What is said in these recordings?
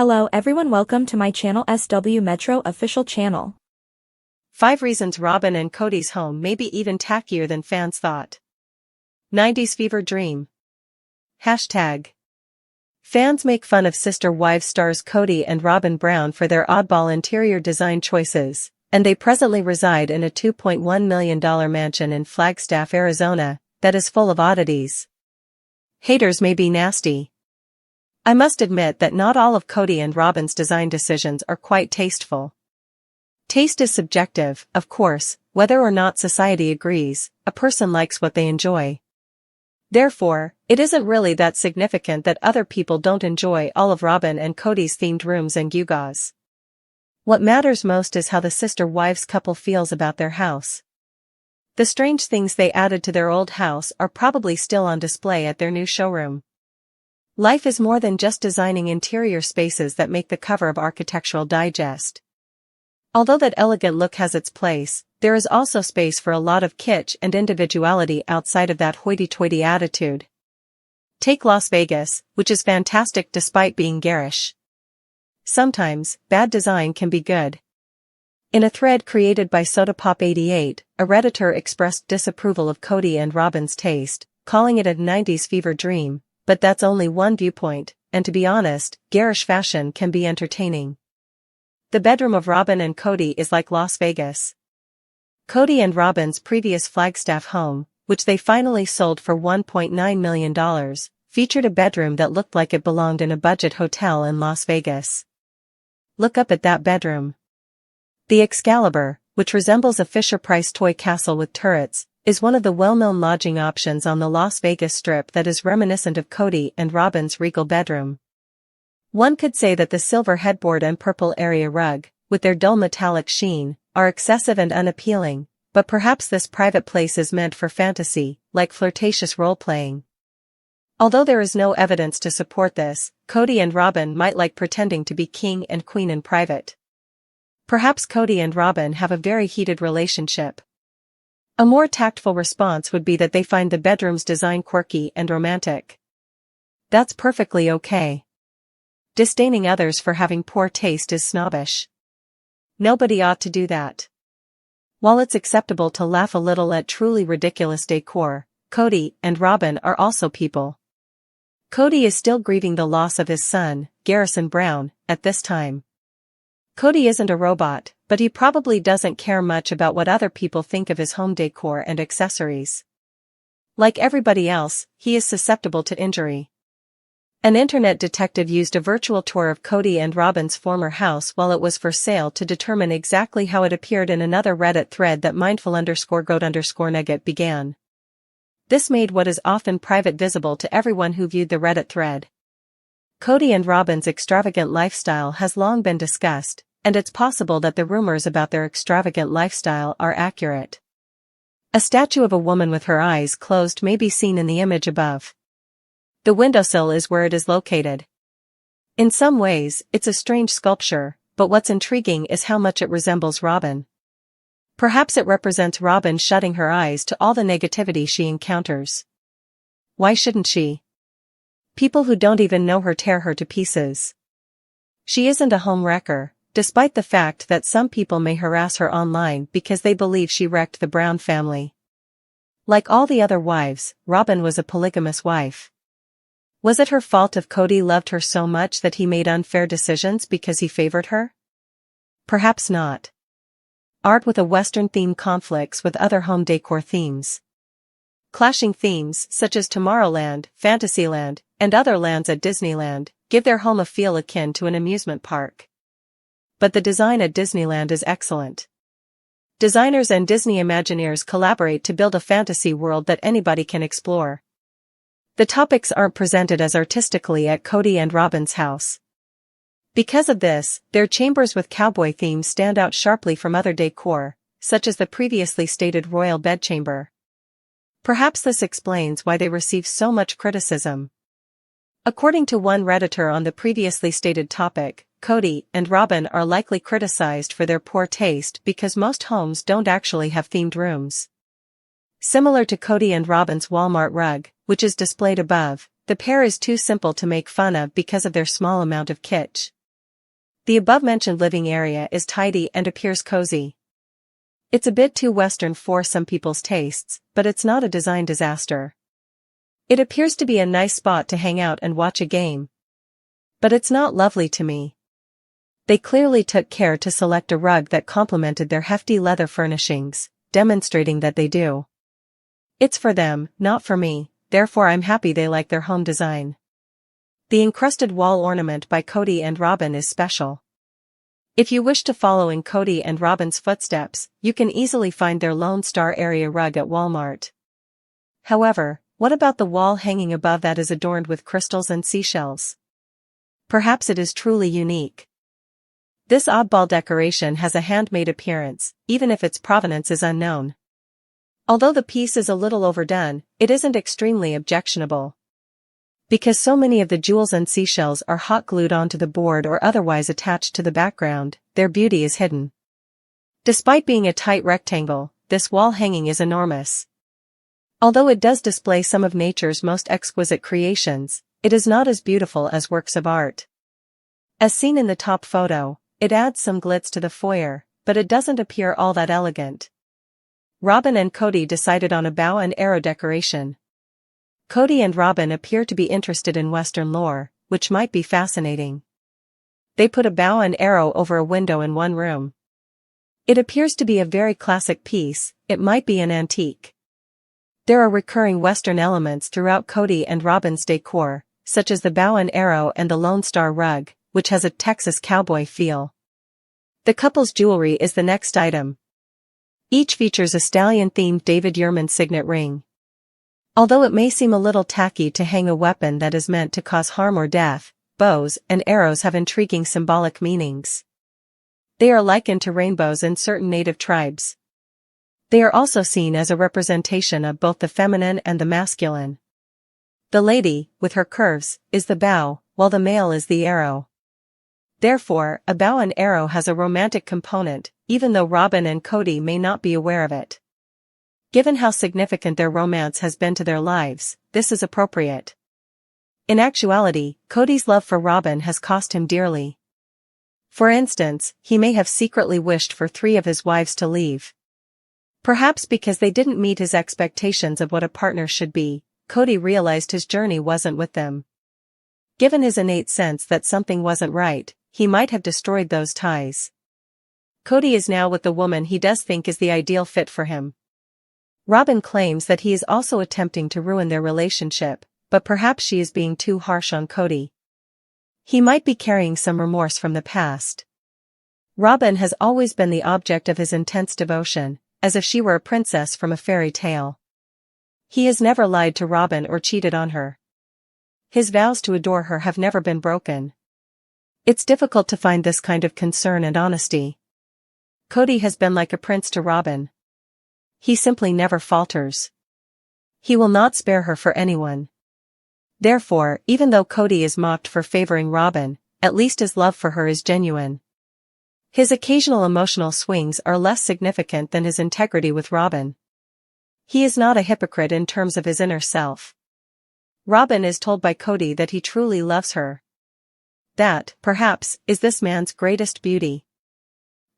Hello everyone, welcome to my channel SW Metro official channel. 5 reasons Robin and Kody's home may be even tackier than fans thought. 90s fever dream. Hashtag. Fans make fun of Sister Wives stars Kody and Robin Brown for their oddball interior design choices, and they presently reside in a $2.1 million mansion in Flagstaff, Arizona, that is full of oddities. Haters may be nasty. I must admit that not all of Kody and Robin's design decisions are quite tasteful. Taste is subjective, of course, whether or not society agrees, a person likes what they enjoy. Therefore, it isn't really that significant that other people don't enjoy all of Robin and Kody's themed rooms and gewgaws. What matters most is how the sister wives couple feels about their house. The strange things they added to their old house are probably still on display at their new showroom. Life is more than just designing interior spaces that make the cover of Architectural Digest. Although that elegant look has its place, there is also space for a lot of kitsch and individuality outside of that hoity-toity attitude. Take Las Vegas, which is fantastic despite being garish. Sometimes, bad design can be good. In a thread created by SodaPop88, a Redditor expressed disapproval of Kody and Robin's taste, calling it a 90s fever dream, but that's only one viewpoint, and to be honest, garish fashion can be entertaining. The bedroom of Robin and Kody is like Las Vegas. Kody and Robin's previous Flagstaff home, which they finally sold for $1.9 million, featured a bedroom that looked like it belonged in a budget hotel in Las Vegas. Look up at that bedroom. The Excalibur, which resembles a Fisher-Price toy castle with turrets, is one of the well-known lodging options on the Las Vegas Strip that is reminiscent of Kody and Robin's regal bedroom. One could say that the silver headboard and purple area rug, with their dull metallic sheen, are excessive and unappealing, but perhaps this private place is meant for fantasy, like flirtatious role-playing. Although there is no evidence to support this, Kody and Robin might like pretending to be king and queen in private. Perhaps Kody and Robin have a very heated relationship. A more tactful response would be that they find the bedroom's design quirky and romantic. That's perfectly okay. Disdaining others for having poor taste is snobbish. Nobody ought to do that. While it's acceptable to laugh a little at truly ridiculous decor, Kody and Robin are also people. Kody is still grieving the loss of his son, Garrison Brown, at this time. Kody isn't a robot, but he probably doesn't care much about what other people think of his home decor and accessories. Like everybody else, he is susceptible to injury. An internet detective used a virtual tour of Kody and Robin's former house while it was for sale to determine exactly how it appeared in another Reddit thread that mindful_goat_nugget began. This made what is often private visible to everyone who viewed the Reddit thread. Kody and Robin's extravagant lifestyle has long been discussed, and it's possible that the rumors about their extravagant lifestyle are accurate. A statue of a woman with her eyes closed may be seen in the image above. The windowsill is where it is located. In some ways, it's a strange sculpture, but what's intriguing is how much it resembles Robin. Perhaps it represents Robin shutting her eyes to all the negativity she encounters. Why shouldn't she? People who don't even know her tear her to pieces. She isn't a home wrecker, despite the fact that some people may harass her online because they believe she wrecked the Brown family. Like all the other wives, Robin was a polygamous wife. Was it her fault if Kody loved her so much that he made unfair decisions because he favored her? Perhaps not. Art with a Western theme conflicts with other home decor themes. Clashing themes such as Tomorrowland, Fantasyland, and other lands at Disneyland give their home a feel akin to an amusement park. But the design at Disneyland is excellent. Designers and Disney Imagineers collaborate to build a fantasy world that anybody can explore. The topics aren't presented as artistically at Kody and Robin's house. Because of this, their chambers with cowboy themes stand out sharply from other decor, such as the previously stated royal bedchamber. Perhaps this explains why they receive so much criticism. According to one Redditor on the previously stated topic, Kody and Robin are likely criticized for their poor taste because most homes don't actually have themed rooms. Similar to Kody and Robin's Walmart rug, which is displayed above, the pair is too simple to make fun of because of their small amount of kitsch. The above-mentioned living area is tidy and appears cozy. It's a bit too Western for some people's tastes, but it's not a design disaster. It appears to be a nice spot to hang out and watch a game. But it's not lovely to me. They clearly took care to select a rug that complemented their hefty leather furnishings, demonstrating that they do. It's for them, not for me, therefore I'm happy they like their home design. The encrusted wall ornament by Kody and Robin is special. If you wish to follow in Kody and Robin's footsteps, you can easily find their Lone Star area rug at Walmart. However, what about the wall hanging above that is adorned with crystals and seashells? Perhaps it is truly unique. This oddball decoration has a handmade appearance, even if its provenance is unknown. Although the piece is a little overdone, it isn't extremely objectionable. Because so many of the jewels and seashells are hot glued onto the board or otherwise attached to the background, their beauty is hidden. Despite being a tight rectangle, this wall hanging is enormous. Although it does display some of nature's most exquisite creations, it is not as beautiful as works of art. As seen in the top photo, it adds some glitz to the foyer, but it doesn't appear all that elegant. Robin and Kody decided on a bow and arrow decoration. Kody and Robin appear to be interested in Western lore, which might be fascinating. They put a bow and arrow over a window in one room. It appears to be a very classic piece, it might be an antique. There are recurring Western elements throughout Kody and Robin's decor, such as the bow and arrow and the Lone Star rug, which has a Texas cowboy feel. The couple's jewelry is the next item. Each features a stallion-themed David Yurman signet ring. Although it may seem a little tacky to hang a weapon that is meant to cause harm or death, bows and arrows have intriguing symbolic meanings. They are likened to rainbows in certain native tribes. They are also seen as a representation of both the feminine and the masculine. The lady, with her curves, is the bow, while the male is the arrow. Therefore, a bow and arrow has a romantic component, even though Robin and Kody may not be aware of it. Given how significant their romance has been to their lives, this is appropriate. In actuality, Kody's love for Robin has cost him dearly. For instance, he may have secretly wished for 3 of his wives to leave. Perhaps because they didn't meet his expectations of what a partner should be, Kody realized his journey wasn't with them. Given his innate sense that something wasn't right, he might have destroyed those ties. Kody is now with the woman he does think is the ideal fit for him. Robin claims that he is also attempting to ruin their relationship, but perhaps she is being too harsh on Kody. He might be carrying some remorse from the past. Robin has always been the object of his intense devotion, as if she were a princess from a fairy tale. He has never lied to Robin or cheated on her. His vows to adore her have never been broken. It's difficult to find this kind of concern and honesty. Kody has been like a prince to Robin. He simply never falters. He will not spare her for anyone. Therefore, even though Kody is mocked for favoring Robin, at least his love for her is genuine. His occasional emotional swings are less significant than his integrity with Robin. He is not a hypocrite in terms of his inner self. Robin is told by Kody that he truly loves her. That, perhaps, is this man's greatest beauty.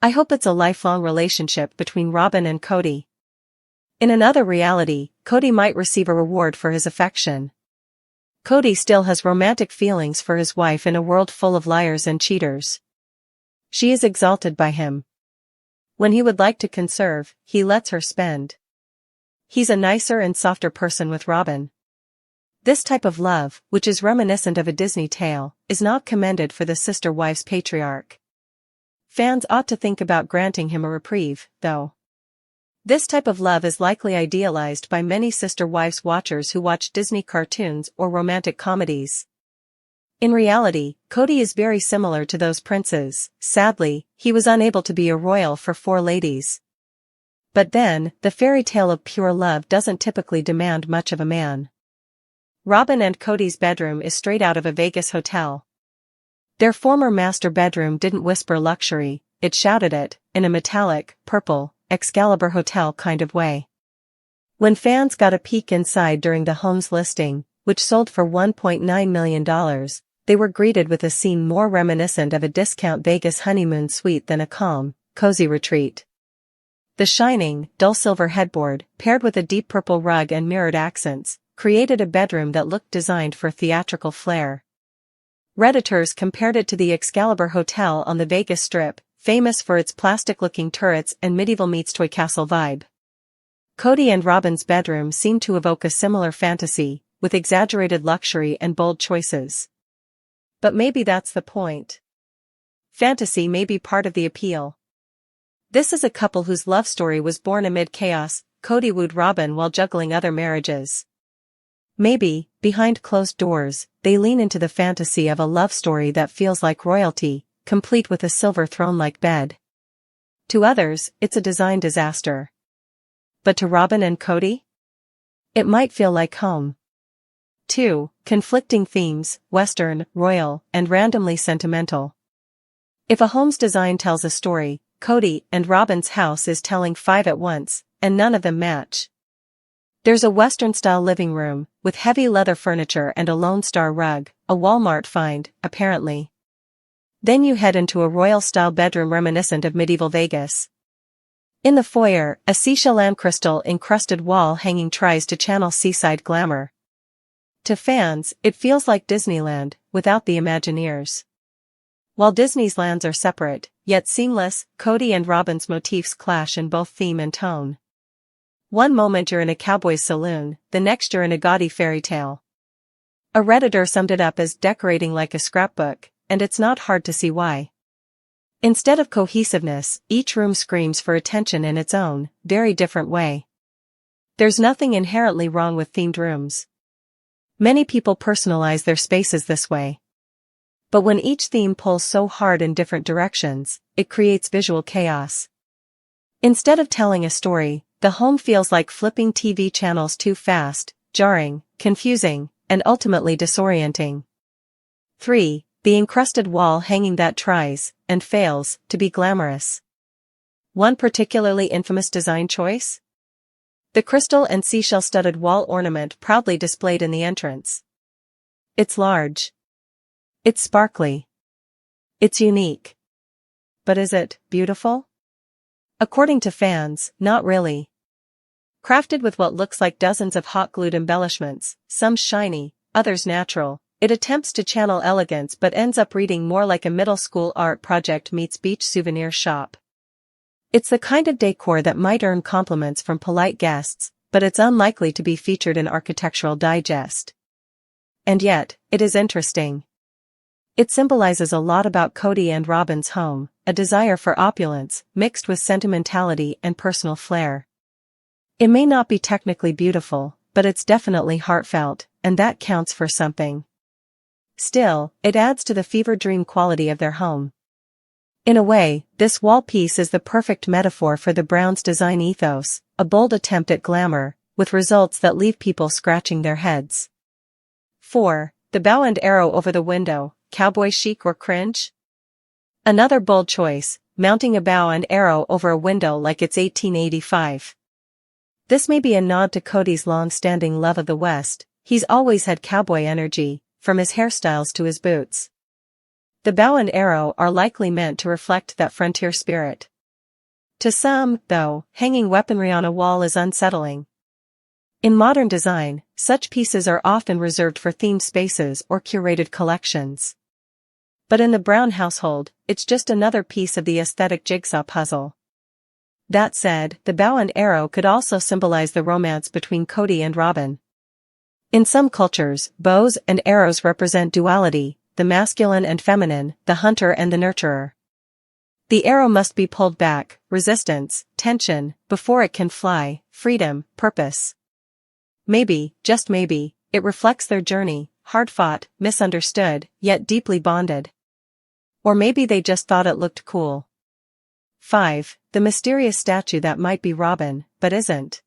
I hope it's a lifelong relationship between Robin and Kody. In another reality, Kody might receive a reward for his affection. Kody still has romantic feelings for his wife in a world full of liars and cheaters. She is exalted by him. When he would like to conserve, he lets her spend. He's a nicer and softer person with Robin. This type of love, which is reminiscent of a Disney tale, is not commended for the sister-wives patriarch. Fans ought to think about granting him a reprieve, though. This type of love is likely idealized by many sister-wives watchers who watch Disney cartoons or romantic comedies. In reality, Kody is very similar to those princes. Sadly, he was unable to be a royal for 4 ladies. But then, the fairy tale of pure love doesn't typically demand much of a man. Robin and Kody's bedroom is straight out of a Vegas hotel. Their former master bedroom didn't whisper luxury, it shouted it, in a metallic, purple, Excalibur hotel kind of way. When fans got a peek inside during the home's listing, which sold for $1.9 million, they were greeted with a scene more reminiscent of a discount Vegas honeymoon suite than a calm, cozy retreat. The shining, dull silver headboard, paired with a deep purple rug and mirrored accents, created a bedroom that looked designed for theatrical flair. Redditors compared it to the Excalibur Hotel on the Vegas Strip, famous for its plastic-looking turrets and medieval meets toy castle vibe. Kody and Robin's bedroom seemed to evoke a similar fantasy, with exaggerated luxury and bold choices. But maybe that's the point. Fantasy may be part of the appeal. This is a couple whose love story was born amid chaos. Kody wooed Robin while juggling other marriages. Maybe, behind closed doors, they lean into the fantasy of a love story that feels like royalty, complete with a silver throne-like bed. To others, it's a design disaster. But to Robin and Kody? It might feel like home. 2. Conflicting themes, Western, royal, and randomly sentimental. If a home's design tells a story, Kody and Robin's house is telling 5 at once, and none of them match. There's a Western-style living room, with heavy leather furniture and a Lone Star rug, a Walmart find, apparently. Then you head into a royal-style bedroom reminiscent of medieval Vegas. In the foyer, a seashell and crystal-encrusted wall hanging tries to channel seaside glamour. To fans, it feels like Disneyland, without the Imagineers. While Disney's lands are separate, yet seamless, Kody and Robin's motifs clash in both theme and tone. One moment you're in a cowboy's saloon, the next you're in a gaudy fairy tale. A Redditor summed it up as decorating like a scrapbook, and it's not hard to see why. Instead of cohesiveness, each room screams for attention in its own, very different way. There's nothing inherently wrong with themed rooms. Many people personalize their spaces this way. But when each theme pulls so hard in different directions, it creates visual chaos. Instead of telling a story, the home feels like flipping TV channels too fast, jarring, confusing, and ultimately disorienting. 3. The encrusted wall hanging that tries, and fails, to be glamorous. One particularly infamous design choice? The crystal and seashell-studded wall ornament proudly displayed in the entrance. It's large. It's sparkly. It's unique. But is it beautiful? According to fans, not really. Crafted with what looks like dozens of hot-glued embellishments, some shiny, others natural, it attempts to channel elegance but ends up reading more like a middle school art project meets beach souvenir shop. It's the kind of decor that might earn compliments from polite guests, but it's unlikely to be featured in Architectural Digest. And yet, it is interesting. It symbolizes a lot about Kody and Robin's home, a desire for opulence, mixed with sentimentality and personal flair. It may not be technically beautiful, but it's definitely heartfelt, and that counts for something. Still, it adds to the fever dream quality of their home. In a way, this wall piece is the perfect metaphor for the Browns' design ethos, a bold attempt at glamour, with results that leave people scratching their heads. 4. The bow and arrow over the window, cowboy chic or cringe? Another bold choice, mounting a bow and arrow over a window like it's 1885. This may be a nod to Kody's long-standing love of the West. He's always had cowboy energy, from his hairstyles to his boots. The bow and arrow are likely meant to reflect that frontier spirit. To some, though, hanging weaponry on a wall is unsettling. In modern design, such pieces are often reserved for themed spaces or curated collections. But in the Brown household, it's just another piece of the aesthetic jigsaw puzzle. That said, the bow and arrow could also symbolize the romance between Kody and Robin. In some cultures, bows and arrows represent duality, the masculine and feminine, the hunter and the nurturer. The arrow must be pulled back, resistance, tension, before it can fly, freedom, purpose. Maybe, just maybe, it reflects their journey, hard-fought, misunderstood, yet deeply bonded. Or maybe they just thought it looked cool. 5. The mysterious statue that might be Robin, but isn't.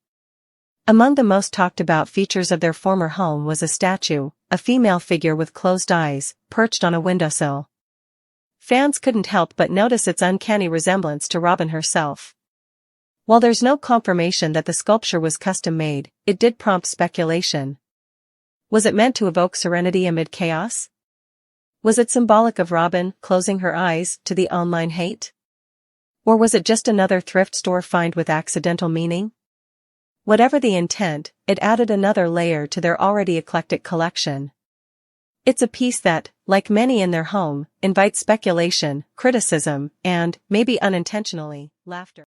Among the most talked about features of their former home was a statue, a female figure with closed eyes, perched on a windowsill. Fans couldn't help but notice its uncanny resemblance to Robin herself. While there's no confirmation that the sculpture was custom-made, it did prompt speculation. Was it meant to evoke serenity amid chaos? Was it symbolic of Robin closing her eyes to the online hate? Or was it just another thrift store find with accidental meaning? Whatever the intent, it added another layer to their already eclectic collection. It's a piece that, like many in their home, invites speculation, criticism, and, maybe unintentionally, laughter.